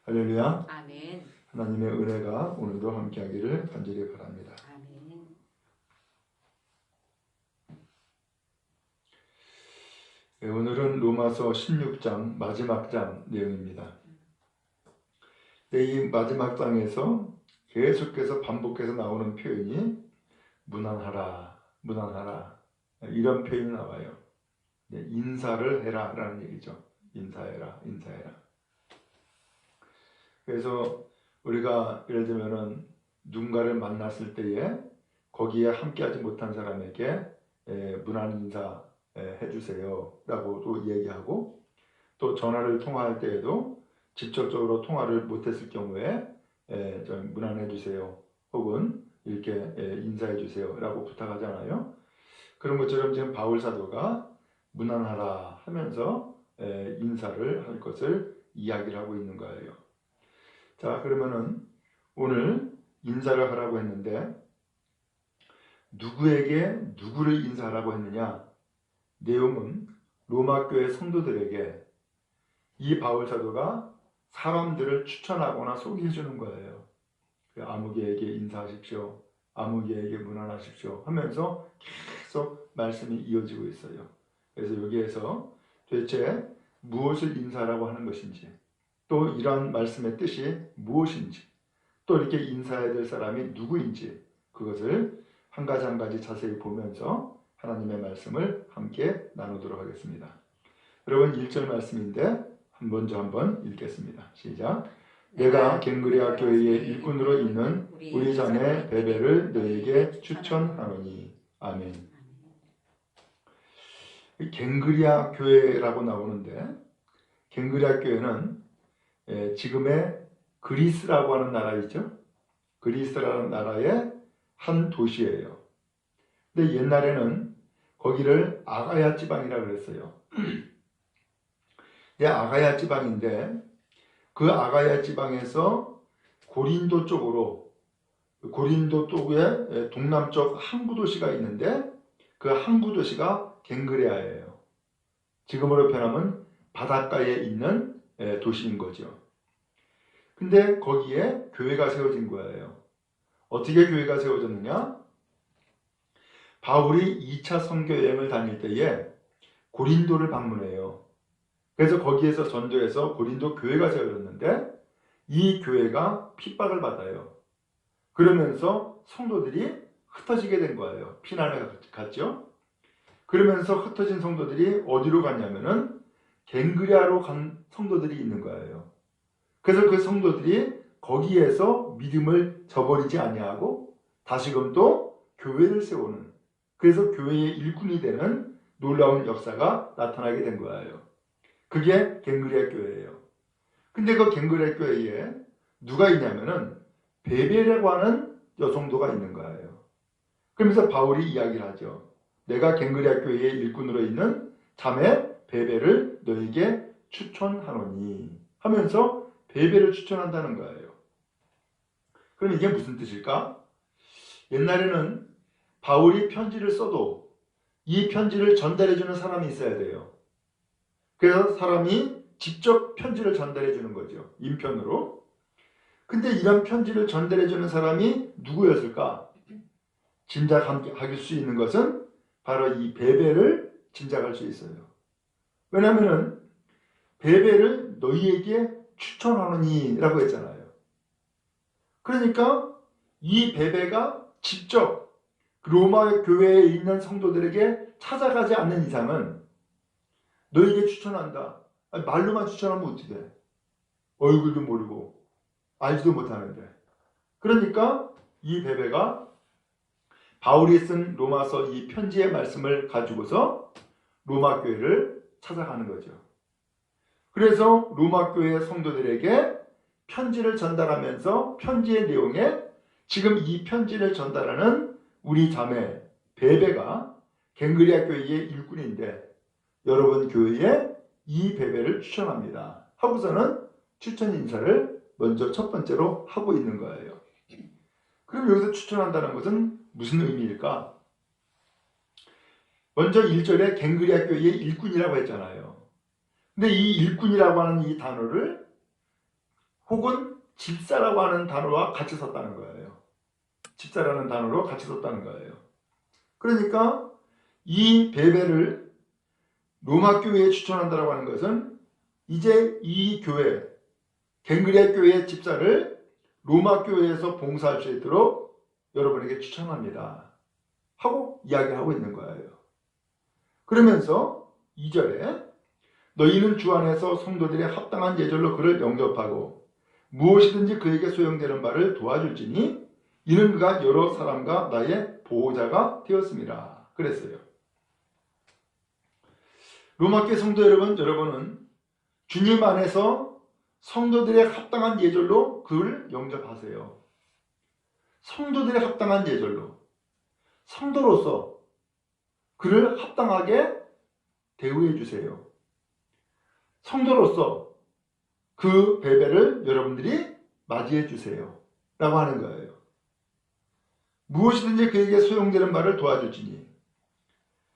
할렐루야. 아멘. 하나님의 은혜가 오늘도 함께하기를 간절히 바랍니다. 아멘. 오늘은 로마서 16장 마지막 장 내용입니다. 이 마지막 장에서 계속해서 반복해서 나오는 표현이 무난하라, 무난하라 이런 표현이 나와요. 인사를 해라 라는 얘기죠. 인사해라, 인사해라. 그래서 우리가 예를 들면은 누군가를 만났을 때에 거기에 함께하지 못한 사람에게 무난 인사 해주세요 라고도 얘기하고, 또 전화를 통화할 때에도 직접적으로 통화를 못했을 경우에 좀 무난해 주세요 혹은 이렇게 인사해 주세요 라고 부탁하잖아요. 그런 것처럼 지금 바울 사도가 무난하라 하면서 인사를 할 것을 이야기를 하고 있는 거예요. 자, 그러면은 오늘 인사를 하라고 했는데 누구에게 누구를 인사하라고 했느냐? 내용은 로마 교회 성도들에게 이 바울 사도가 사람들을 추천하거나 소개해 주는 거예요. 아무개에게 인사하십시오, 아무개에게 문안하십시오 하면서 계속 말씀이 이어지고 있어요. 그래서 여기에서 도대체 무엇을 인사하라고 하는 것인지, 또 이러한 말씀의 뜻이 무엇인지, 또 이렇게 인사해야 될 사람이 누구인지, 그것을 한 가지 한 가지 자세히 보면서 하나님의 말씀을 함께 나누도록 하겠습니다. 여러분 1절 말씀인데 먼저 한번 읽겠습니다. 시작. 내가 갱그리아 교회의 일꾼으로 있는 우리 자매 베베를 너에게 추천하노니. 아멘. 갱그리아 교회라고 나오는데, 갱그리아 교회는 지금의 그리스라고 하는 나라 있죠. 그리스라는 나라의 한 도시예요. 근데 옛날에는 거기를 아가야 지방이라고 그랬어요. 아가야 지방인데 그 아가야 지방에서 고린도 쪽으로, 고린도 쪽에 동남쪽 항구 도시가 있는데 그 항구 도시가 갱그레아예요. 지금으로 표현하면 바닷가에 있는 도시인 거죠. 근데 거기에 교회가 세워진 거예요. 어떻게 교회가 세워졌느냐? 바울이 2차 선교 여행을 다닐 때에 고린도를 방문해요. 그래서 거기에서 전도해서 고린도 교회가 세워졌는데 이 교회가 핍박을 받아요. 그러면서 성도들이 흩어지게 된 거예요. 피난을 갔죠. 그러면서 흩어진 성도들이 어디로 갔냐면은 갱그리아로 간 성도들이 있는 거예요. 그래서 그 성도들이 거기에서 믿음을 저버리지 아니하고 다시금 또 교회를 세우는, 그래서 교회의 일꾼이 되는 놀라운 역사가 나타나게 된 거예요. 그게 갱그리아 교회예요. 근데 그 갱그리아 교회에 누가 있냐면은 베베라고 하는 여성도가 있는 거예요. 그러면서 바울이 이야기를 하죠. 내가 갱그리아 교회의 일꾼으로 있는 자매 베베를 너에게 추천하노니 하면서 베베를 추천한다는 거예요. 그럼 이게 무슨 뜻일까? 옛날에는 바울이 편지를 써도 이 편지를 전달해주는 사람이 있어야 돼요. 그래서 사람이 직접 편지를 전달해주는 거죠. 인편으로. 근데 이런 편지를 전달해주는 사람이 누구였을까? 짐작할 수 있는 것은 바로 이 베베를 짐작할 수 있어요. 왜냐하면 베베를 너희에게 추천하노니 라고 했잖아요. 그러니까 이 베베가 직접 로마 교회에 있는 성도들에게 찾아가지 않는 이상은 너에게 추천한다. 말로만 추천하면 어떻게 돼? 얼굴도 모르고 알지도 못하는데. 그러니까 이 베베가 바울이 쓴 로마서 이 편지의 말씀을 가지고서 로마 교회를 찾아가는 거죠. 그래서 로마 교회 성도들에게 편지를 전달하면서 편지의 내용에 지금 이 편지를 전달하는 우리 자매 베베가 갱그리아 교회의 일꾼인데 여러분 교회에 이 베베를 추천합니다 하고서는 추천 인사를 먼저 첫 번째로 하고 있는 거예요. 그럼 여기서 추천한다는 것은 무슨 의미일까? 먼저 1절에 갱그리아 교회의 일꾼이라고 했잖아요. 근데 이 일꾼이라고 하는 이 단어를 혹은 집사라고 하는 단어와 같이 썼다는 거예요. 집사라는 단어로 같이 썼다는 거예요. 그러니까 이 베베를 로마 교회에 추천한다고 하는 것은 이제 이 교회, 갱그리아 교회의 집사를 로마 교회에서 봉사할 수 있도록 여러분에게 추천합니다 하고 이야기를 하고 있는 거예요. 그러면서 2절에 너희는 주 안에서 성도들의 합당한 예절로 그를 영접하고 무엇이든지 그에게 소용되는 바를 도와줄지니 이는 그가 여러 사람과 나의 보호자가 되었습니다. 그랬어요. 로마교회 성도 여러분은 주님 안에서 성도들의 합당한 예절로 그를 영접하세요. 성도들의 합당한 예절로 성도로서 그를 합당하게 대우해 주세요. 성도로서 그 베베를 여러분들이 맞이해 주세요 라고 하는 거예요. 무엇이든지 그에게 소용되는 바를 도와줄지니.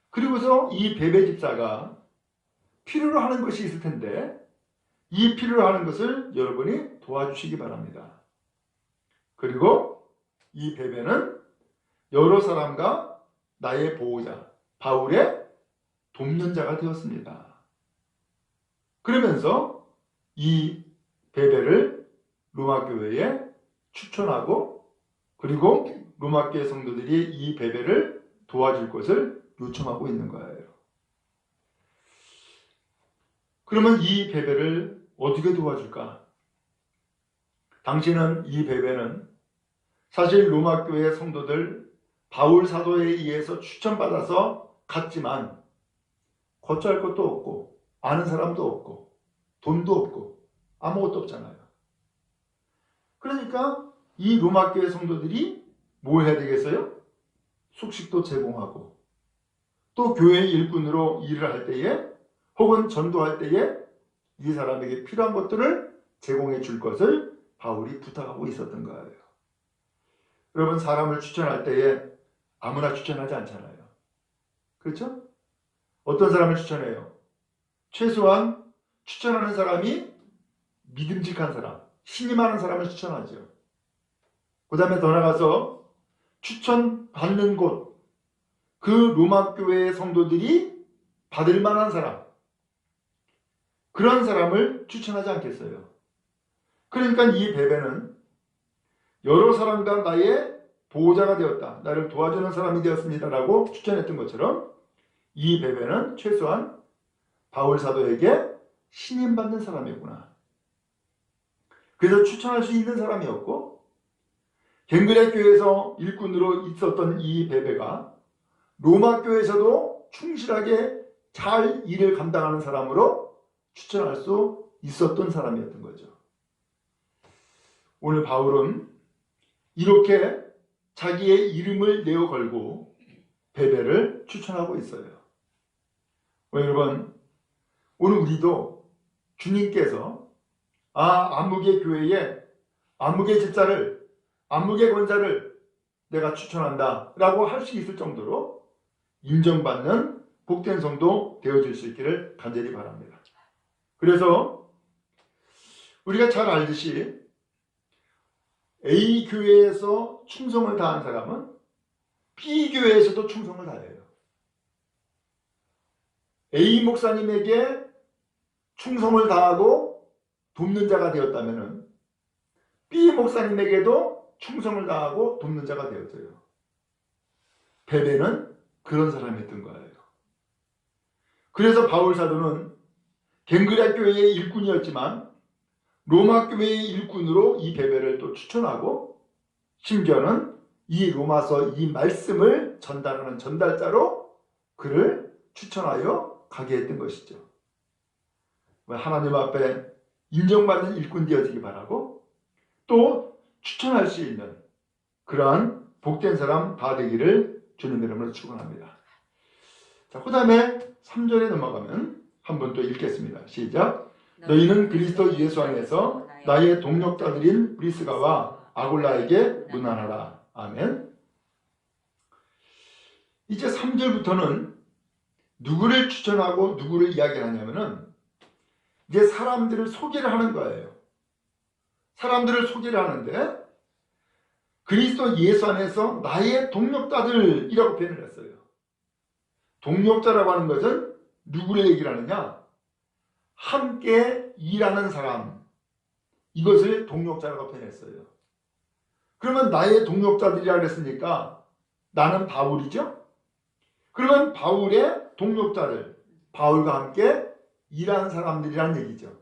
그리고서 이 베베 집사가 필요로 하는 것이 있을 텐데 이 필요로 하는 것을 여러분이 도와주시기 바랍니다. 그리고 이 베베는 여러 사람과 나의 보호자 바울의 돕는 자가 되었습니다. 그러면서 이 베베를 로마교회에 추천하고 그리고 로마교회 성도들이 이 베베를 도와줄 것을 요청하고 있는 거예요. 그러면 이 베베를 어떻게 도와줄까? 당시는 이 베베는 사실 로마교회 성도들 바울 사도에 의해서 추천받아서 갔지만 거처할 것도 없고 아는 사람도 없고 돈도 없고 아무것도 없잖아요. 그러니까 이 로마교회 성도들이 뭘 해야 되겠어요? 숙식도 제공하고 또 교회 일꾼으로 일을 할 때에 혹은 전도할 때에 이 사람에게 필요한 것들을 제공해 줄 것을 바울이 부탁하고 있었던 거예요. 여러분 사람을 추천할 때에 아무나 추천하지 않잖아요. 그렇죠? 어떤 사람을 추천해요? 최소한 추천하는 사람이 믿음직한 사람, 신임하는 사람을 추천하죠. 그 다음에 더 나가서 추천받는 곳, 그 로마 교회의 성도들이 받을 만한 사람, 그런 사람을 추천하지 않겠어요. 그러니까 이 베베는 여러 사람과 나의 보호자가 되었다, 나를 도와주는 사람이 되었습니다 라고 추천했던 것처럼 이 베베는 최소한 바울 사도에게 신임받는 사람이구나. 그래서 추천할 수 있는 사람이었고 갱그레 교회에서 일꾼으로 있었던 이 베베가 로마 교회에서도 충실하게 잘 일을 감당하는 사람으로 추천할 수 있었던 사람이었던 거죠. 오늘 바울은 이렇게 자기의 이름을 내어 걸고 베베를 추천하고 있어요. 여러분 오늘 우리도 주님께서 안무개 교회에 안무개 집사를 안무개 권사를 내가 추천한다 라고 할 수 있을 정도로 인정받는 복된 성도 되어줄 수 있기를 간절히 바랍니다. 그래서 우리가 잘 알듯이 A 교회에서 충성을 다한 사람은 B 교회에서도 충성을 다해요. A 목사님에게 충성을 다하고 돕는 자가 되었다면 B 목사님에게도 충성을 다하고 돕는 자가 되었어요. 베베는 그런 사람이었던 거예요. 그래서 바울 사도는 갱그레아 교회의 일꾼이었지만 로마 교회의 일꾼으로 이 베베를 또 추천하고 심지어는 이 로마서 이 말씀을 전달하는 전달자로 그를 추천하여 가게 했던 것이죠. 하나님 앞에 인정받는 일꾼 되어지기 바라고 또 추천할 수 있는 그러한 복된 사람 다 되기를 주님 이름으로 축원합니다. 자, 그 다음에 3절에 넘어가면 한번 또 읽겠습니다. 시작. 너희는 그리스도 예수 안에서 나의 동역자들인 브리스가와 아굴라에게 문안하라. 아멘. 이제 3절부터는 누구를 추천하고 누구를 이야기하냐면은 이제 사람들을 소개를 하는 거예요. 사람들을 소개를 하는데 그리스도 예수 안에서 나의 동력자들이라고 표현을 했어요. 동력자라고 하는 것은 누구를 얘기를 하느냐? 함께 일하는 사람, 이것을 동력자라고 표현했어요. 그러면 나의 동력자들이라고 했으니까 나는 바울이죠? 그러면 바울의 동력자들, 바울과 함께 일하는 사람들이란 얘기죠.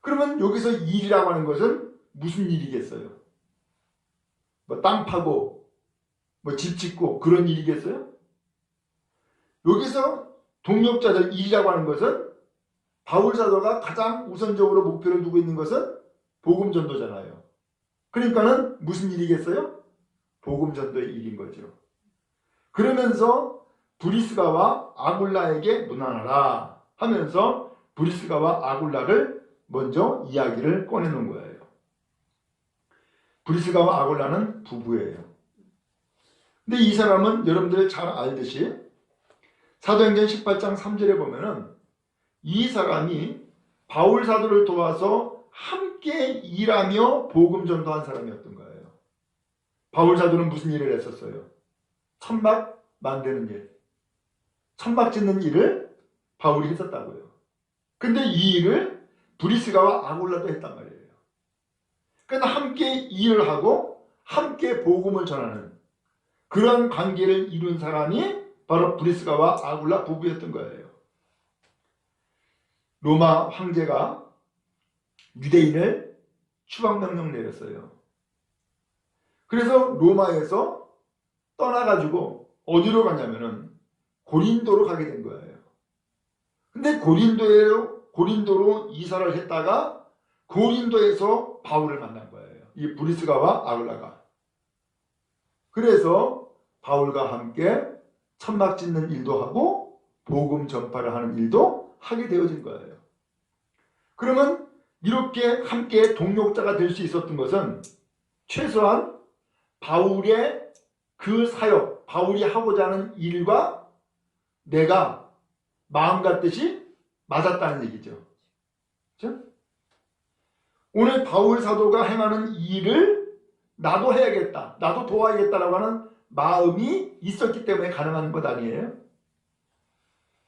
그러면 여기서 일이라고 하는 것은 무슨 일이겠어요? 뭐 땅 파고 뭐 집 짓고 그런 일이겠어요? 여기서 동력자들 일이라고 하는 것은 바울 사도가 가장 우선적으로 목표를 두고 있는 것은 복음 전도잖아요. 그러니까는 무슨 일이겠어요? 복음 전도의 일인 거죠. 그러면서 브리스가와 아굴라에게 문안하라 하면서 브리스가와 아굴라를 먼저 이야기를 꺼내놓은 거예요. 브리스가와 아굴라는 부부예요. 근데 이 사람은 여러분들 잘 알듯이 사도행전 18장 3절에 보면은 이 사람이 바울 사도를 도와서 함께 일하며 복음 전도한 사람이었던 거예요. 바울 사도는 무슨 일을 했었어요? 천막 만드는 일, 천막 짓는 일을 바울이 했었다고요. 근데 이 일을 브리스가와 아굴라도 했단 말이에요. 그러니까 함께 일을 하고 함께 복음을 전하는 그런 관계를 이룬 사람이 바로 브리스가와 아굴라 부부였던 거예요. 로마 황제가 유대인을 추방명령 내렸어요. 그래서 로마에서 떠나가지고 어디로 가냐면은 고린도로 가게 된 거예요. 근데 고린도로 이사를 했다가 고린도에서 바울을 만난 거예요. 이 브리스가와 아굴라가. 그래서 바울과 함께 천막 짓는 일도 하고 복음 전파를 하는 일도 하게 되어진 거예요. 그러면 이렇게 함께 동력자가 될 수 있었던 것은 최소한 바울의 그 사역, 바울이 하고자 하는 일과 내가 마음 같듯이 맞았다는 얘기죠. 그렇죠? 오늘 바울 사도가 행하는 일을 나도 해야겠다, 나도 도와야겠다라고 하는 마음이 있었기 때문에 가능한 것 아니에요?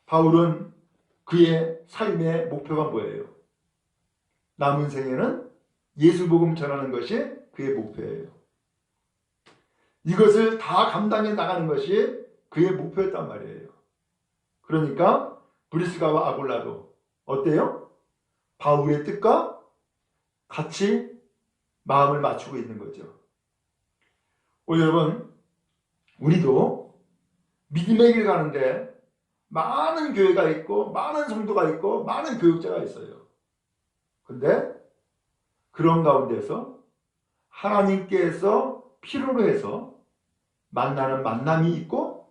바울은 그의 삶의 목표가 뭐예요? 남은 생에는 예수 복음 전하는 것이 그의 목표예요. 이것을 다 감당해 나가는 것이 그의 목표였단 말이에요. 그러니까 브리스가와 아굴라도 어때요? 바울의 뜻과 같이 마음을 맞추고 있는 거죠. 여러분, 우리도 믿음의 길 가는데 많은 교회가 있고 많은 성도가 있고 많은 교육자가 있어요. 근데 그런 가운데서 하나님께서 필요로 해서 만나는 만남이 있고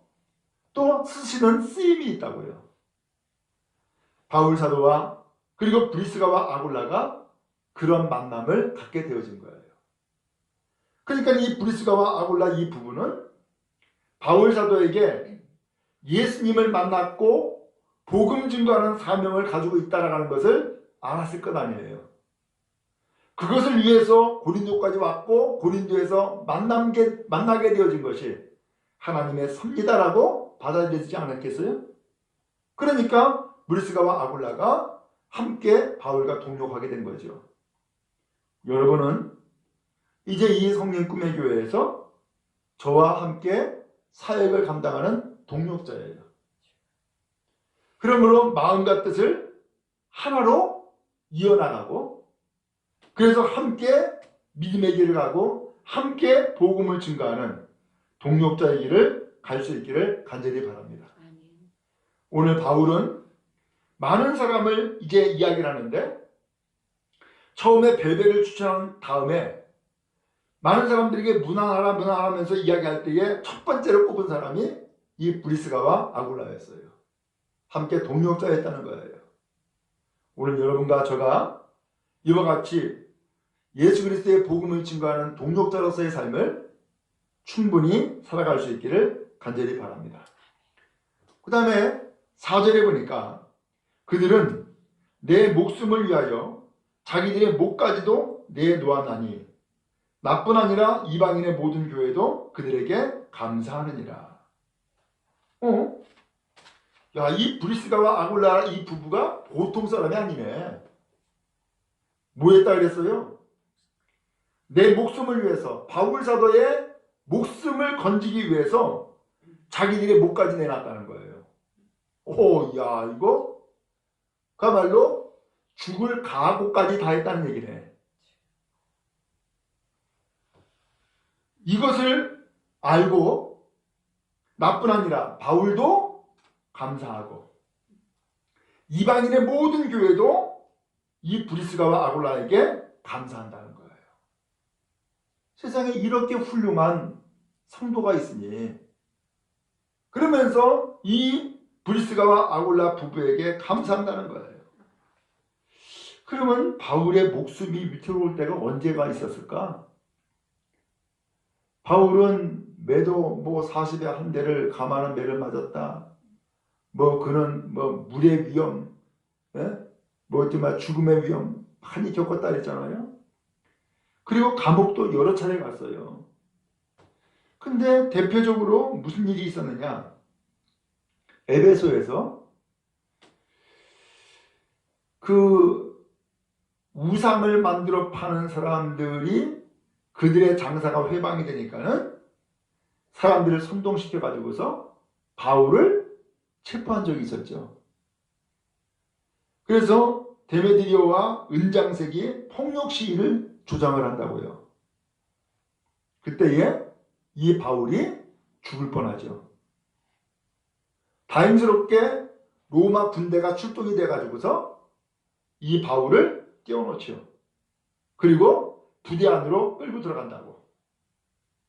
또 쓰시는 쓰임이 있다고요. 바울 사도와 그리고 브리스가와 아굴라가 그런 만남을 갖게 되어진 거예요. 그러니까 이 브리스가와 아굴라 이 부부는 바울 사도에게 예수님을 만났고 복음 증거하는 사명을 가지고 있다라는 것을 알았을 것 아니에요. 그것을 위해서 고린도까지 왔고 고린도에서 만나게 되어진 것이 하나님의 섭리다라고 받아들이지 않았겠어요? 그러니까 브리스가와 아굴라가 함께 바울과 동력하게 된 거죠. 여러분은 이제 이 성령 꿈의 교회에서 저와 함께 사역을 감당하는 동력자예요. 그러므로 마음과 뜻을 하나로 이어나가고 그래서 함께 믿음의 길을 가고 함께 복음을 증거하는 동력자의 길을 갈 수 있기를 간절히 바랍니다. 오늘 바울은 많은 사람을 이제 이야기를 하는데 처음에 벨벳을 추천한 다음에 많은 사람들에게 문안하면서 이야기할 때에 첫 번째로 꼽은 사람이 이 브리스가와 아굴라였어요. 함께 동력자였다는 거예요. 오늘 여러분과 저가 이와 같이 예수 그리스도의 복음을 증거하는 동력자로서의 삶을 충분히 살아갈 수 있기를 간절히 바랍니다. 그 다음에 4절에 보니까 그들은 내 목숨을 위하여 자기들의 목까지도 내놓았나니 나뿐 아니라 이방인의 모든 교회도 그들에게 감사하느니라. 야, 이 브리스가와 아굴라 이 부부가 보통 사람이 아니네. 뭐 했다 그랬어요? 내 목숨을 위해서, 바울 사도의 목숨을 건지기 위해서 자기들의 목까지 내놨다는 거예요. 야, 이거 그야말로 죽을 각오까지 다 했다는 얘기네. 이것을 알고 나뿐 아니라 바울도 감사하고 이방인의 모든 교회도 이 브리스가와 아굴라에게 감사한다는 거예요. 세상에 이렇게 훌륭한 성도가 있으니 그러면서 이 브리스가와 아굴라 부부에게 감사한다는 거예요. 그러면 바울의 목숨이 위태로울 때가 언제가 있었을까? 바울은 매도 40에 한 대를 감하는 매를 맞았다. 그는 물의 위험, 죽음의 위험 많이 겪었다 했잖아요. 그리고 감옥도 여러 차례 갔어요. 근데 대표적으로 무슨 일이 있었느냐? 에베소에서 그 우상을 만들어 파는 사람들이 그들의 장사가 회방이 되니까는 사람들을 선동시켜 가지고서 바울을 체포한 적이 있었죠. 그래서 데메드리오와 은장색이 폭력 시위를 조장을 한다고요. 그때에 이 바울이 죽을 뻔하죠. 다행스럽게 로마 군대가 출동이 돼가지고서 이 바울을 떼어놓죠. 그리고 부대 안으로 끌고 들어간다고.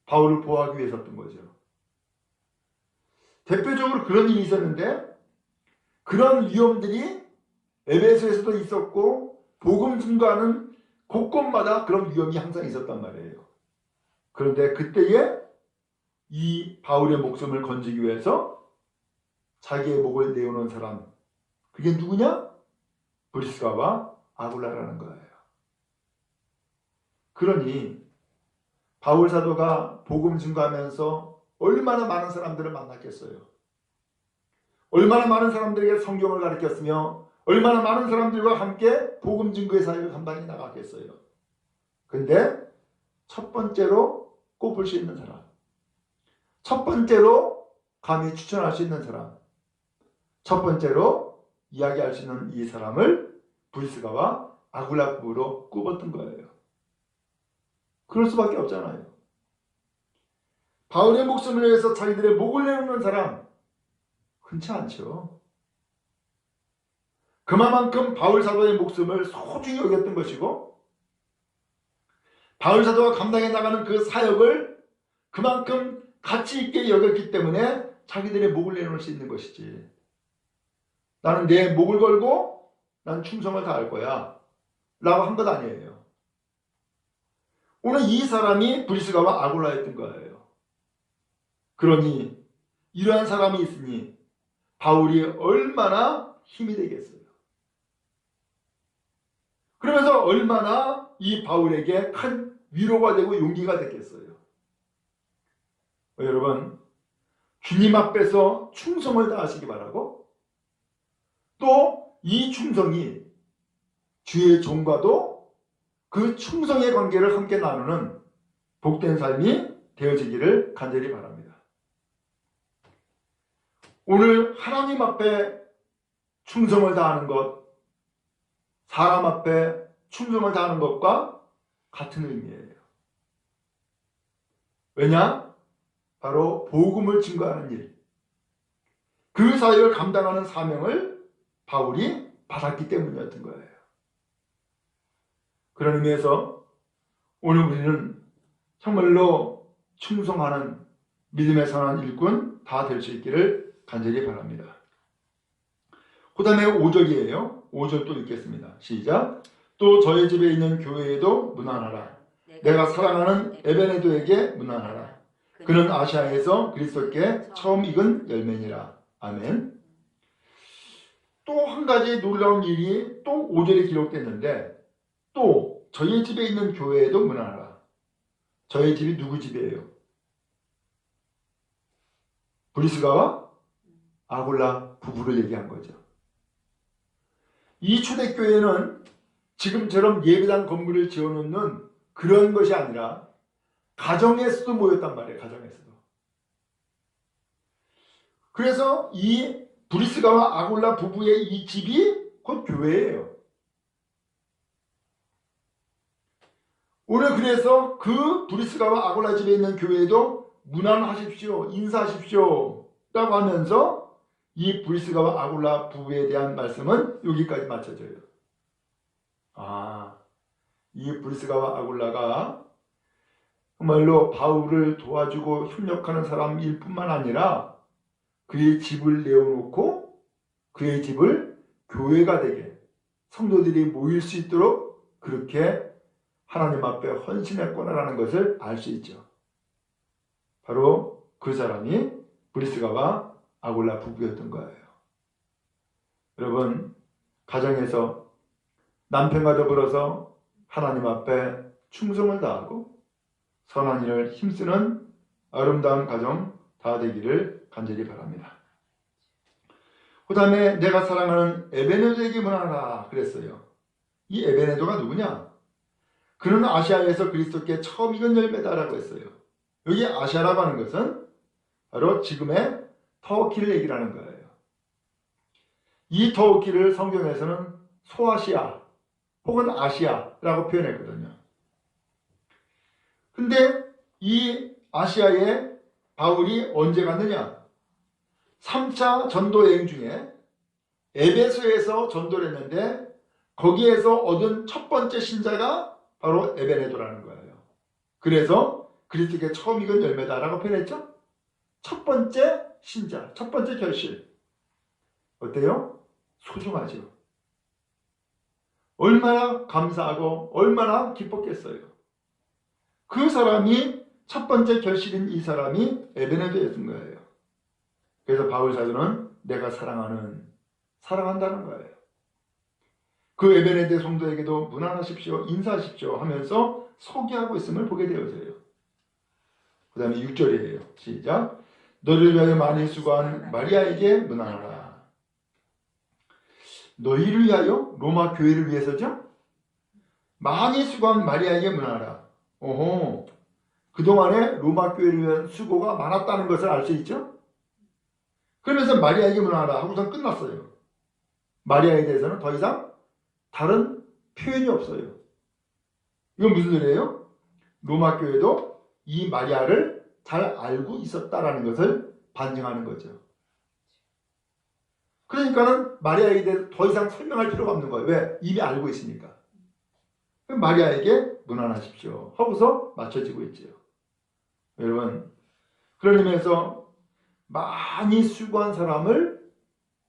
바울을 보호하기 위해서였던 거죠. 대표적으로 그런 일이 있었는데 그런 위험들이 에베소에서도 있었고 복음 증거하는 곳곳마다 그런 위험이 항상 있었단 말이에요. 그런데 그때에 이 바울의 목숨을 건지기 위해서 자기의 목을 내어놓은 사람, 그게 누구냐? 브리스가와 아굴라라는 거예요. 그러니 바울 사도가 복음 증거하면서 얼마나 많은 사람들을 만났겠어요. 얼마나 많은 사람들에게 성경을 가르쳤으며 얼마나 많은 사람들과 함께 복음 증거의 사역을 감당해 나갔겠어요. 근데 첫 번째로 꼽을 수 있는 사람, 첫 번째로 감히 추천할 수 있는 사람, 첫 번째로 이야기할 수 있는 이 사람을 브리스가와 아굴라 부부로 꼽았던 거예요. 그럴 수밖에 없잖아요. 바울의 목숨을 위해서 자기들의 목을 내놓는 사람 흔치 않죠. 그만큼 바울 사도의 목숨을 소중히 여겼던 것이고 바울 사도가 감당해 나가는 그 사역을 그만큼 가치 있게 여겼기 때문에 자기들의 목을 내놓을 수 있는 것이지. 나는 내 목을 걸고 난 충성을 다할 거야 라고 한 것 아니에요. 오늘 이 사람이 브리스가와 아굴라였던 거예요. 그러니 이러한 사람이 있으니 바울이 얼마나 힘이 되겠어요. 그러면서 얼마나 이 바울에게 큰 위로가 되고 용기가 됐겠어요. 여러분, 주님 앞에서 충성을 다하시기 바라고 또 이 충성이 주의 종과도 그 충성의 관계를 함께 나누는 복된 삶이 되어지기를 간절히 바랍니다. 오늘 하나님 앞에 충성을 다하는 것, 사람 앞에 충성을 다하는 것과 같은 의미예요. 왜냐? 바로 복음을 증거하는 일, 그 사역을 감당하는 사명을 바울이 받았기 때문이었던 거예요. 그런 의미에서 오늘 우리는 정말로 충성하는 믿음의 선한 일꾼 다 될 수 있기를 간절히 바랍니다. 그 다음에 5절이에요. 5절 또 읽겠습니다. 시작. 또 저희 집에 있는 교회에도 문안하라. 내가 사랑하는 에베네도에게 문안하라. 그는 아시아에서 그리스도께 처음 익은 열매니라. 아멘. 또 한 가지 놀라운 일이 또 5절에 기록됐는데, 또 저희 집에 있는 교회에도 문안하라. 저희 집이 누구 집이에요? 브리스가와 아굴라 부부를 얘기한 거죠. 이 초대교회는 지금처럼 예배당 건물을 지어놓는 그런 것이 아니라 가정에서도 모였단 말이에요. 가정에서도. 그래서 이 브리스가와 아굴라 부부의 이 집이 곧 교회예요. 오늘 그래서 그 브리스가와 아굴라 집에 있는 교회에도 문안하십시오, 인사하십시오 라고 하면서 이 브리스가와 아굴라 부부에 대한 말씀은 여기까지 맞춰져요. 이 브리스가와 아굴라가 정말로 바울을 도와주고 협력하는 사람일 뿐만 아니라 그의 집을 내어놓고 그의 집을 교회가 되게 성도들이 모일 수 있도록 그렇게 하나님 앞에 헌신했구나라는 것을 알 수 있죠. 바로 그 사람이 브리스가와 아굴라 부부였던 거예요. 여러분, 가정에서 남편과 더불어서 하나님 앞에 충성을 다하고 선한 일을 힘쓰는 아름다운 가정 다 되기를 간절히 바랍니다. 그 다음에 내가 사랑하는 에베네도에게 문안하라 그랬어요. 이 에베네도가 누구냐? 그는 아시아에서 그리스도께 처음 익은 열매다라고 했어요. 여기 아시아라고 하는 것은 바로 지금의 터키를 얘기하는 거예요. 이 터키를 성경에서는 소아시아 혹은 아시아라고 표현했거든요. 근데 이 아시아에 바울이 언제 갔느냐? 3차 전도 여행 중에 에베소에서 전도를 했는데 거기에서 얻은 첫 번째 신자가 바로 에베네도라는 거예요. 그래서 그리스도께 처음 익은 열매다라고 표현했죠? 첫 번째 신자, 첫 번째 결실. 어때요? 소중하죠. 얼마나 감사하고 얼마나 기뻤겠어요. 그 사람이 첫 번째 결실인 이 사람이 에베네도였던 거예요. 그래서 바울 사도는 내가 사랑한다는 거예요. 그 에베네도 성도에게도 문안하십시오, 인사하십시오 하면서 소개하고 있음을 보게 되어져요. 그 다음에 6절이에요. 시작. 너를 위하여 많이 수고한 마리아에게 문안하라. 너희를 위하여? 로마 교회를 위해서죠? 많이 수고한 마리아에게 문안하라. 오호, 그동안에 로마 교회를 위한 수고가 많았다는 것을 알 수 있죠? 그러면서 마리아에게 문안하라 하고선 끝났어요. 마리아에 대해서는 더 이상 다른 표현이 없어요. 이건 무슨 소리예요? 로마 교회도 이 마리아를 잘 알고 있었다라는 것을 반증하는 거죠. 그러니까는 마리아에 대해서 더 이상 설명할 필요가 없는 거예요. 왜? 이미 알고 있으니까. 마리아에게 문안하십시오 하고서 맞춰지고 있죠. 여러분, 그런 의미에서 많이 수고한 사람을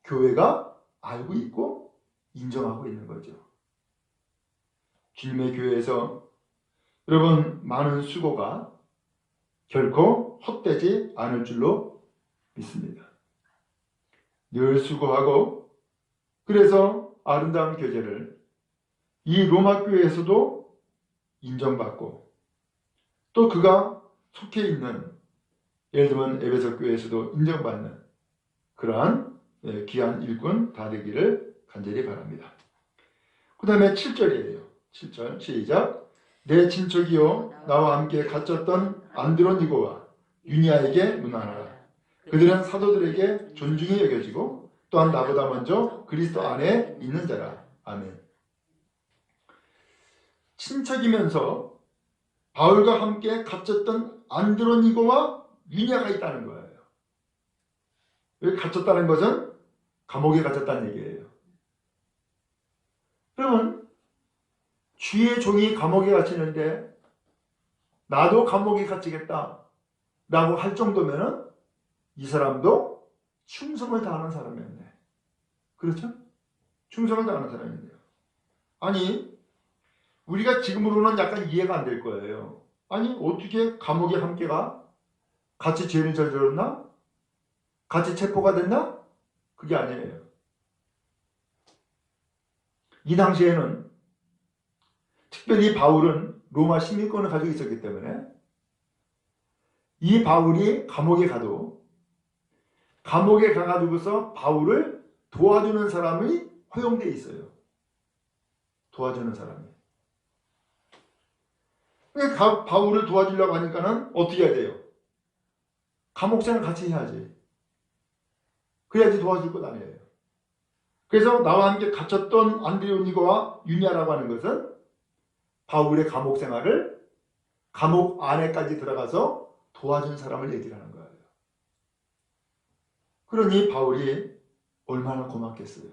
교회가 알고 있고 인정하고 있는 거죠. 주님의 교회에서 여러분 많은 수고가 결코 헛되지 않을 줄로 믿습니다. 늘 수고하고 그래서 아름다운 교제를 이 로마 교회에서도 인정받고 또 그가 속해 있는 예를 들면 에베소 교회에서도 인정받는 그러한 귀한 일꾼 다 되기를 간절히 바랍니다. 그 다음에 7절이에요. 7절 시작. 내 친척이요 나와 함께 갇혔던 안드로니고와 유니아에게 문안하라. 그들은 사도들에게 존중이 여겨지고 또한 나보다 먼저 그리스도 안에 있는 자라. 아멘. 친척이면서 바울과 함께 갇혔던 안드로니고와 유니아가 있다는 거예요. 여기 갇혔다는 것은 감옥에 갇혔다는 얘기예요. 그러면 주의 종이 감옥에 갇히는데 나도 감옥에 갇히겠다 라고 할 정도면은 이 사람도 충성을 다하는 사람이었네. 그렇죠? 충성을 다하는 사람인데요. 아니 우리가 지금으로는 약간 이해가 안 될 거예요. 아니 어떻게 감옥에 함께 가? 같이 죄를 저질렀나? 같이 체포가 됐나? 그게 아니에요. 이 당시에는 특별히 바울은 로마 시민권을 가지고 있었기 때문에 이 바울이 감옥에 가도 감옥에 가가지고서 바울을 도와주는 사람이 허용되어 있어요. 도와주는 사람이. 그러니까 바울을 도와주려고 하니까는 어떻게 해야 돼요? 감옥생활 같이 해야지. 그래야지 도와줄 것 아니에요. 그래서 나와 함께 갇혔던 안드로니고와 유니아라고 하는 것은 바울의 감옥생활을 감옥 안에까지 들어가서 도와준 사람을 얘기를 하는 거예요. 그러니 바울이 얼마나 고맙겠어요.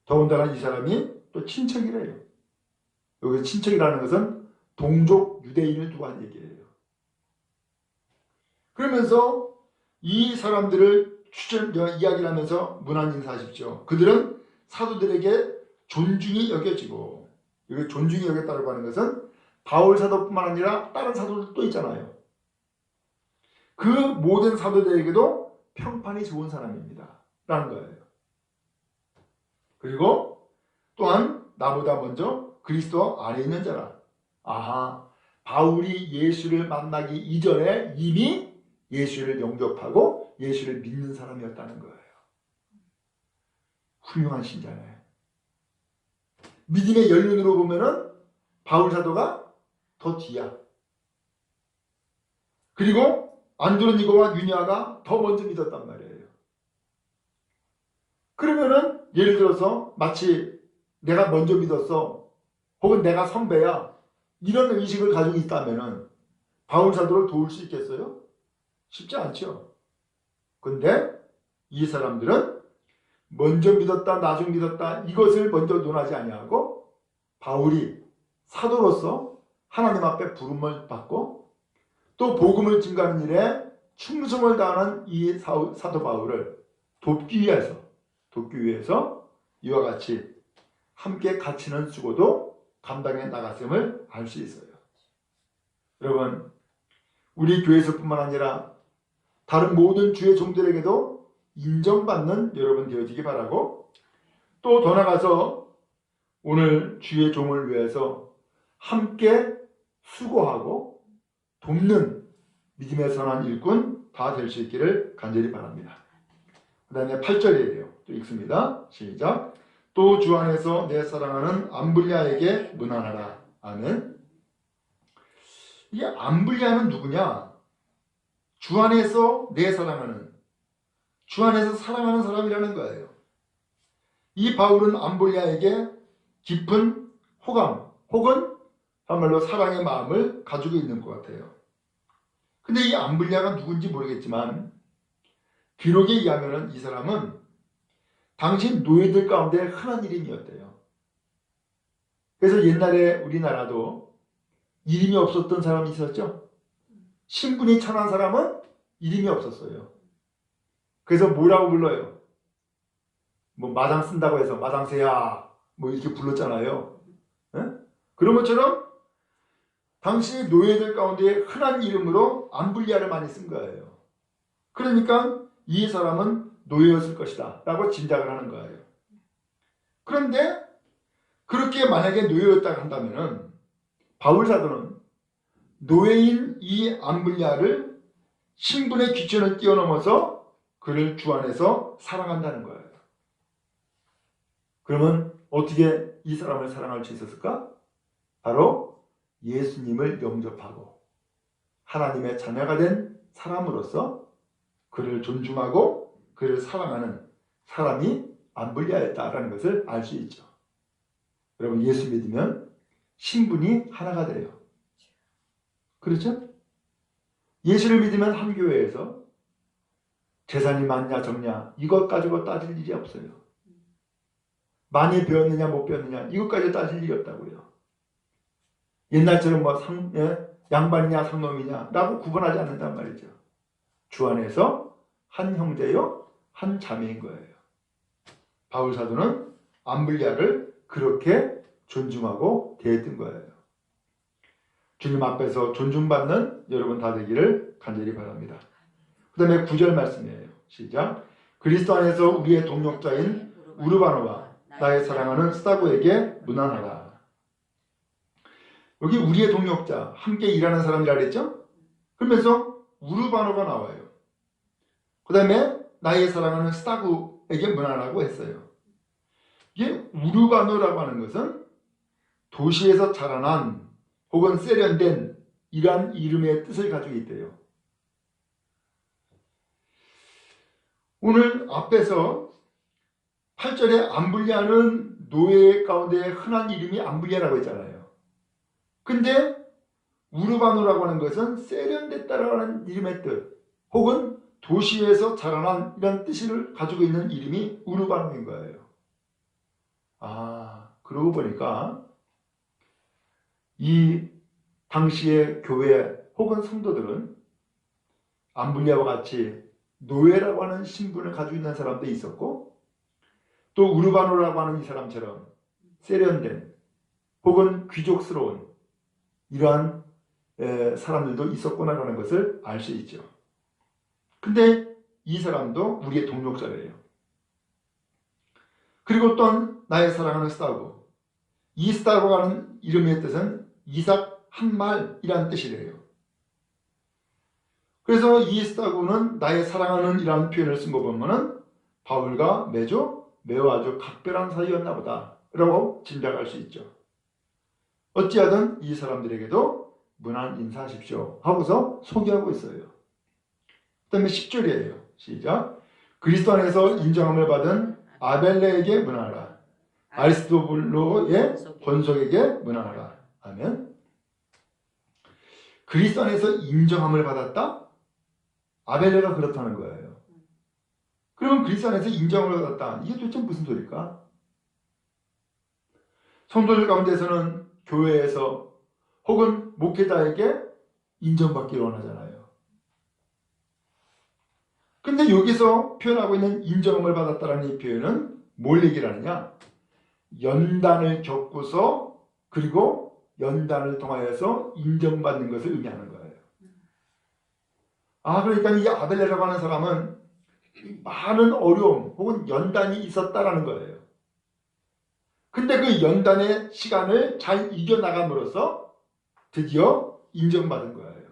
더군다나 이 사람이 또 친척이래요. 여기서 친척이라는 것은 동족 유대인을 두고 한 얘기예요. 그러면서 이 사람들을 이야기를 하면서 문안 인사하십시오. 그들은 사도들에게 존중이 여겨지고, 여기 존중이 여겼다고 하는 것은 바울 사도뿐만 아니라 다른 사도들도 있잖아요. 그 모든 사도들에게도 평판이 좋은 사람입니다. 라는 거예요. 그리고 또한 나보다 먼저 그리스도 안에 있는 자라. 아하, 바울이 예수를 만나기 이전에 이미 예수를 영접하고 예수를 믿는 사람이었다는 거예요. 훌륭한 신자네. 믿음의 연륜으로 보면은 바울 사도가 더 뒤야. 그리고 안드로니고와 유니아가 더 먼저 믿었단 말이에요. 그러면은 예를 들어서 마치 내가 먼저 믿었어, 혹은 내가 선배야, 이런 의식을 가지고 있다면은 바울 사도를 도울 수 있겠어요? 쉽지 않죠. 근데 이 사람들은 먼저 믿었다, 나중 믿었다, 이것을 먼저 논하지 아니하고 바울이 사도로서 하나님 앞에 부름을 받고 또 복음을 증거하는 일에 충성을 다하는 이 사도 바울을 돕기 위해서 이와 같이 함께 갇히는 수고도 감당해 나갔음을 알 수 있어요. 여러분, 우리 교회에서뿐만 아니라 다른 모든 주의 종들에게도 인정받는 여러분 되어지기 바라고, 또 더 나아가서 오늘 주의 종을 위해서 함께 수고하고 돕는 믿음의 선한 일꾼 다 될 수 있기를 간절히 바랍니다. 그 다음에 8절이에요. 또 읽습니다. 시작. 또 주 안에서 내 사랑하는 암블리아에게 문안하라. 아멘. 이게 암블리아는 누구냐? 주 안에서 내 사랑하는, 주 안에서 사랑하는 사람이라는 거예요. 이 바울은 암블리아에게 깊은 호감 혹은 정말로 사랑의 마음을 가지고 있는 것 같아요. 근데 이 암블리아가 누군지 모르겠지만 기록에 의하면 이 사람은 당시 노예들 가운데 흔한 이름이었대요. 그래서 옛날에 우리나라도 이름이 없었던 사람이 있었죠. 신분이 천한 사람은 이름이 없었어요. 그래서 뭐라고 불러요? 뭐 마당 쓴다고 해서 마당새야 뭐 이렇게 불렀잖아요. 에? 그런 것처럼 당시 노예들 가운데 흔한 이름으로 암블리아를 많이 쓴 거예요. 그러니까 이 사람은 노예였을 것이다 라고 짐작을 하는 거예요. 그런데 그렇게 만약에 노예였다고 한다면 바울 사도는 노예인 이 암블리아를 신분의 기준을 뛰어넘어서 그를 주 안에서 사랑한다는 거예요. 그러면 어떻게 이 사람을 사랑할 수 있었을까? 바로 예수님을 영접하고 하나님의 자녀가 된 사람으로서 그를 존중하고 그를 사랑하는 사람이 암블리아였다라는 것을 알 수 있죠. 여러분, 예수 믿으면 신분이 하나가 돼요. 그렇죠? 예수를 믿으면 한 교회에서 재산이 많냐 적냐 이것 가지고 따질 일이 없어요. 많이 배웠느냐 못 배웠느냐 이것까지 따질 일이 없다고요. 옛날처럼 뭐 양반이냐 상놈이냐 라고 구분하지 않는단 말이죠. 주 안에서 한 형제요 한 자매인 거예요. 바울 사도는 암블리아를 그렇게 존중하고 대했던 거예요. 주님 앞에서 존중받는 여러분 다 되기를 간절히 바랍니다. 그 다음에 9절 말씀이에요. 시작. 그리스도 안에서 우리의 동력자인 우르바노와 나의 사랑하는 스타고에게 문안하라. 여기 우리의 동력자, 함께 일하는 사람이라 그랬죠? 그러면서 우르바노가 나와요. 그 다음에 나의 사랑하는 스타구에게 문안하라고 했어요. 이게 우르바노라고 하는 것은 도시에서 자라난 혹은 세련된 이러한 이름의 뜻을 가지고 있대요. 오늘 앞에서 8절에 암블리아는 노예 가운데 흔한 이름이 암블리아라고 했잖아요. 근데 우르바노라고 하는 것은 세련됐다라고 하는 이름의 뜻 혹은 도시에서 자라난 이런 뜻을 가지고 있는 이름이 우르바노인 거예요. 그러고 보니까 이 당시의 교회 혹은 성도들은 암블리아와 같이 노예라고 하는 신분을 가지고 있는 사람도 있었고 또 우르바노라고 하는 이 사람처럼 세련된 혹은 귀족스러운 이러한 사람들도 있었구나라는 것을 알 수 있죠. 근데 이 사람도 우리의 동력자래요. 그리고 또한 나의 사랑하는 스타고, 이 스타고 하는 이름의 뜻은 이삭 한 말이라는 뜻이래요. 그래서 이 스타고는 나의 사랑하는 이라는 표현을 쓴 거 보면은 바울과 매우 아주 각별한 사이였나 보다 라고 짐작할 수 있죠. 어찌하든 이 사람들에게도 문안 인사하십시오 하고서 소개하고 있어요. 그 다음에 10절이에요. 시작. 그리스도 안에서 인정함을 받은 아벨레에게 문안하라. 아리스토블로의 권속에게 문안하라. 아멘. 그리스도 안에서 인정함을 받았다? 아벨레가 그렇다는 거예요. 그러면 그리스도 안에서 인정을 받았다. 이게 도대체 무슨 소리일까? 성도들 가운데서는 교회에서 혹은 목회자에게 인정받기를 원하잖아요. 근데 여기서 표현하고 있는 인정함을 받았다라는 이 표현은 뭘 얘기를 하느냐? 연단을 겪고서 그리고 연단을 통하여서 인정받는 것을 의미하는 거예요. 그러니까 이 아벨레라고 하는 사람은 많은 어려움 혹은 연단이 있었다라는 거예요. 근데 그 연단의 시간을 잘 이겨나감으로써 드디어 인정받은 거예요.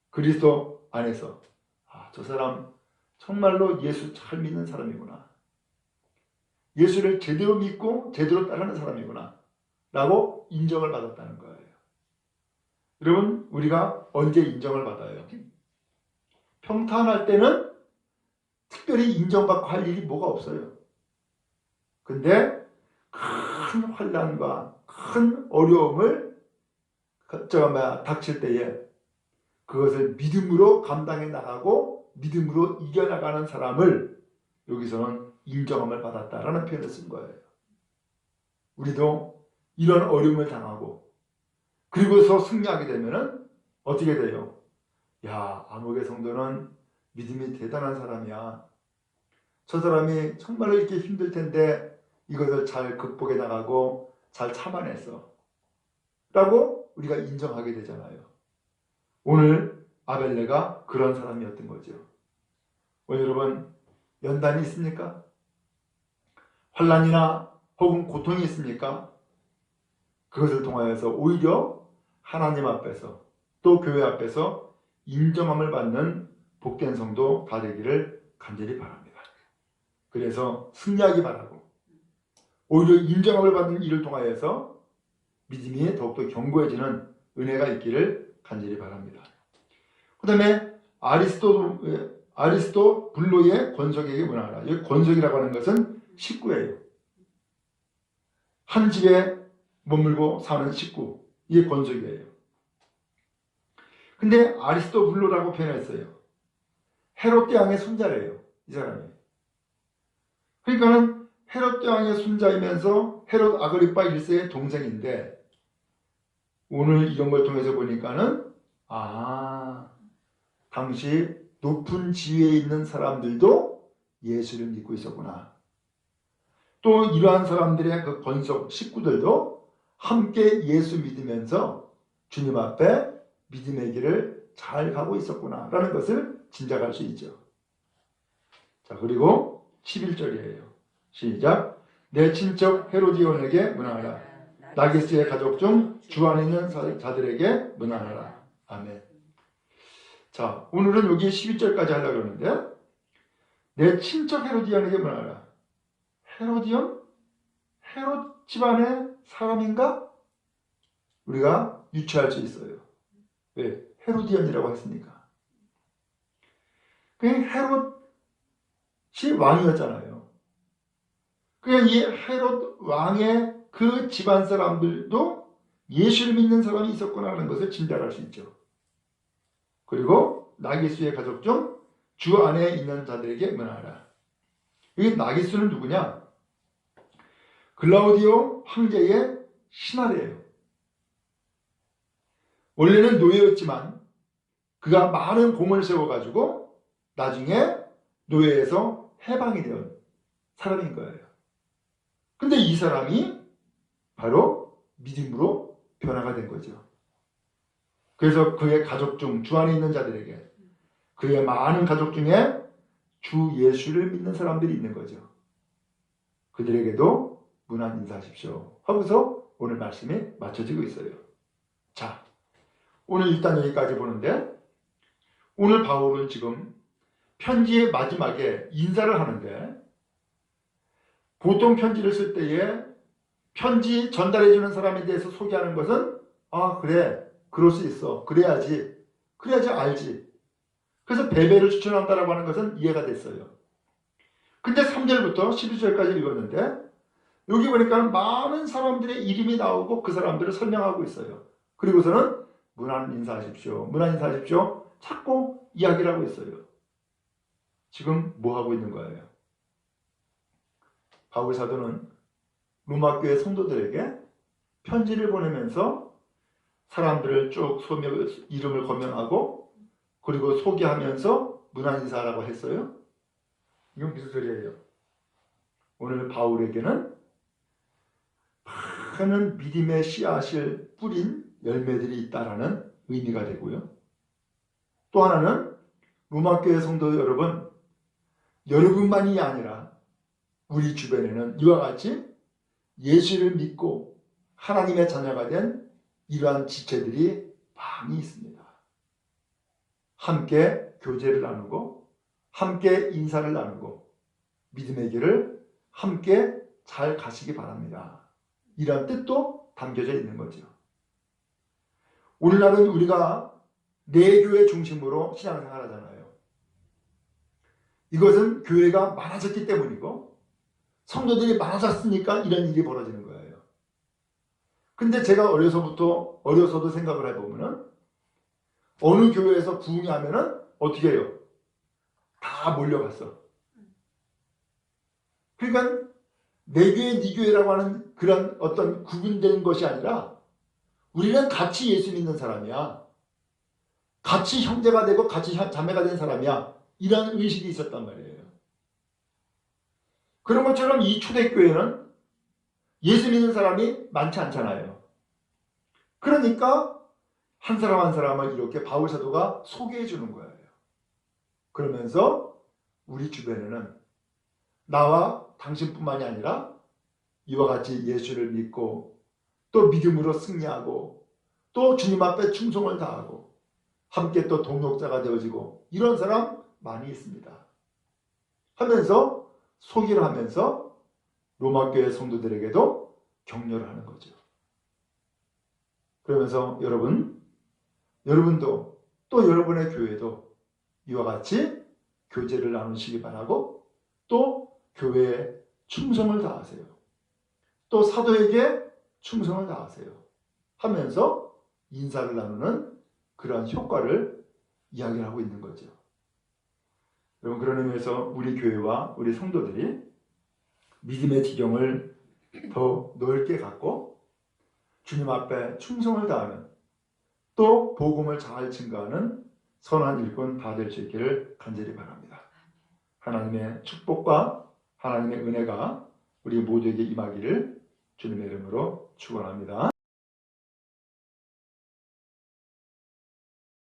그리스도 안에서 저 사람 정말로 예수 잘 믿는 사람이구나. 예수를 제대로 믿고 제대로 따르는 사람이구나 라고 인정을 받았다는 거예요. 여러분, 우리가 언제 인정을 받아요? 평탄할 때는 특별히 인정받고 할 일이 뭐가 없어요. 근데 큰 환난과 큰 어려움을 닥칠 때에 그것을 믿음으로 감당해 나가고 믿음으로 이겨나가는 사람을 여기서는 인정함을 받았다라는 표현을 쓴 거예요. 우리도 이런 어려움을 당하고 그리고서 승리하게 되면은 어떻게 돼요? 암흑의 성도는 믿음이 대단한 사람이야. 저 사람이 정말로 이렇게 힘들 텐데 이것을 잘 극복해 나가고 잘 참아냈어 라고 우리가 인정하게 되잖아요. 오늘 아벨레가 그런 사람이었던 거죠. 오늘 여러분, 연단이 있습니까? 환난이나 혹은 고통이 있습니까? 그것을 통하여서 오히려 하나님 앞에서 또 교회 앞에서 인정함을 받는 복된 성도 다 되기를 간절히 바랍니다. 그래서 승리하기 바라고 오히려 인정함을 받는 일을 통하여서 믿음이 더욱더 견고해지는 은혜가 있기를 간절히 바랍니다. 그 다음에 아리스토 블로의 권속에게 문안하라. 여기 권속이라고 하는 것은 식구예요. 한 집에 머물고 사는 식구. 이게 권속이에요. 근데 아리스토 블로라고 표현했어요. 헤롯 대왕의 손자래요. 이 사람이. 그러니까는 헤롯 대왕의 손자이면서 헤롯 아그리파 1세의 동생인데 오늘 이런 걸 통해서 보니까는 당시 높은 지위에 있는 사람들도 예수를 믿고 있었구나. 또 이러한 사람들의 그 권속 식구들도 함께 예수 믿으면서 주님 앞에 믿음의 길을 잘 가고 있었구나라는 것을 짐작할 수 있죠. 자, 그리고 11절이에요. 시작. 내 친척 헤로디온에게 문안하라. 나기스의 가족 중 주 안에 있는 자들에게 문안하라. 아멘. 자, 오늘은 여기 11절까지 하려고 그러는데, 내 친척 헤로디온에게 문안하라. 헤로디온? 헤롯 집안의 사람인가? 우리가 유추할 수 있어요. 왜? 헤로디온이라고 했으니까. 그냥 헤롯이 왕이었잖아요. 그냥 이 헤롯 왕의 그 집안 사람들도 예수를 믿는 사람이 있었구나 하는 것을 짐작할 수 있죠. 그리고 나기수의 가족 중 주 안에 있는 자들에게 문안하라. 여기 나기수는 누구냐? 글라우디오 황제의 신하래요. 원래는 노예였지만 그가 많은 공을 세워가지고 나중에 노예에서 해방이 된 사람인 거예요. 근데 이 사람이 바로 믿음으로 변화가 된 거죠. 그래서 그의 가족 중 주 안에 있는 자들에게, 그의 많은 가족 중에 주 예수를 믿는 사람들이 있는 거죠. 그들에게도 문안 인사하십시오 하고서 오늘 말씀이 맞춰지고 있어요. 자, 오늘 일단 여기까지 보는데, 오늘 바울은 지금 편지의 마지막에 인사를 하는데, 보통 편지를 쓸 때에 편지 전달해주는 사람에 대해서 소개하는 것은 그래, 그럴 수 있어, 그래야지 알지. 그래서 베베를 추천한다라고 하는 것은 이해가 됐어요. 근데 3절부터 12절까지 읽었는데 여기 보니까 많은 사람들의 이름이 나오고 그 사람들을 설명하고 있어요. 그리고서는 문안 인사하십시오 자꾸 이야기를 하고 있어요. 지금 뭐 하고 있는 거예요? 바울 사도는 로마교회 성도들에게 편지를 보내면서 사람들을 쭉 이름을 거명하고 그리고 소개하면서 문안 인사하라고 했어요. 이건 무슨 소리예요? 오늘 바울에게는 많은 믿음의 씨앗을 뿌린 열매들이 있다라는 의미가 되고요. 또 하나는 로마교회 성도 여러분만이 아니라 우리 주변에는 이와 같이 예수를 믿고 하나님의 자녀가 된 이러한 지체들이 많이 있습니다. 함께 교제를 나누고 함께 인사를 나누고 믿음의 길을 함께 잘 가시기 바랍니다. 이런 뜻도 담겨져 있는 거죠. 오늘날은 우리가 내교회 중심으로 신앙생활 하잖아요. 이것은 교회가 많아졌기 때문이고 성도들이 많아졌으니까 이런 일이 벌어지는 거예요. 근데 제가 어려서도 생각을 해보면은 어느 교회에서 부흥이 하면은 어떻게 해요? 다 몰려갔어. 그러니까 내 교회, 네 교회라고 하는 그런 어떤 구분된 것이 아니라 우리는 같이 예수 믿는 사람이야. 같이 형제가 되고 같이 자매가 된 사람이야. 이런 의식이 있었단 말이에요. 그런 것처럼 이 초대교회는 예수 믿는 사람이 많지 않잖아요. 그러니까 한 사람 한 사람을 이렇게 바울 사도가 소개해 주는 거예요. 그러면서 우리 주변에는 나와 당신뿐만이 아니라 이와 같이 예수를 믿고 또 믿음으로 승리하고 또 주님 앞에 충성을 다하고 함께 또 동역자가 되어지고 이런 사람 많이 있습니다. 하면서 소개를 하면서 로마교회 성도들에게도 격려를 하는 거죠. 그러면서 여러분도 또 여러분의 교회도 이와 같이 교제를 나누시기 바라고 또 교회에 충성을 다하세요. 또 사도에게 충성을 다하세요. 하면서 인사를 나누는 그러한 효과를 이야기를 하고 있는 거죠. 여러분, 그런 의미에서 우리 교회와 우리 성도들이 믿음의 지경을 더 넓게 갖고 주님 앞에 충성을 다하는 또 복음을 잘 증거하는 선한 일꾼 다 될 수 있기를 간절히 바랍니다. 하나님의 축복과 하나님의 은혜가 우리 모두에게 임하기를 주님의 이름으로 축원합니다.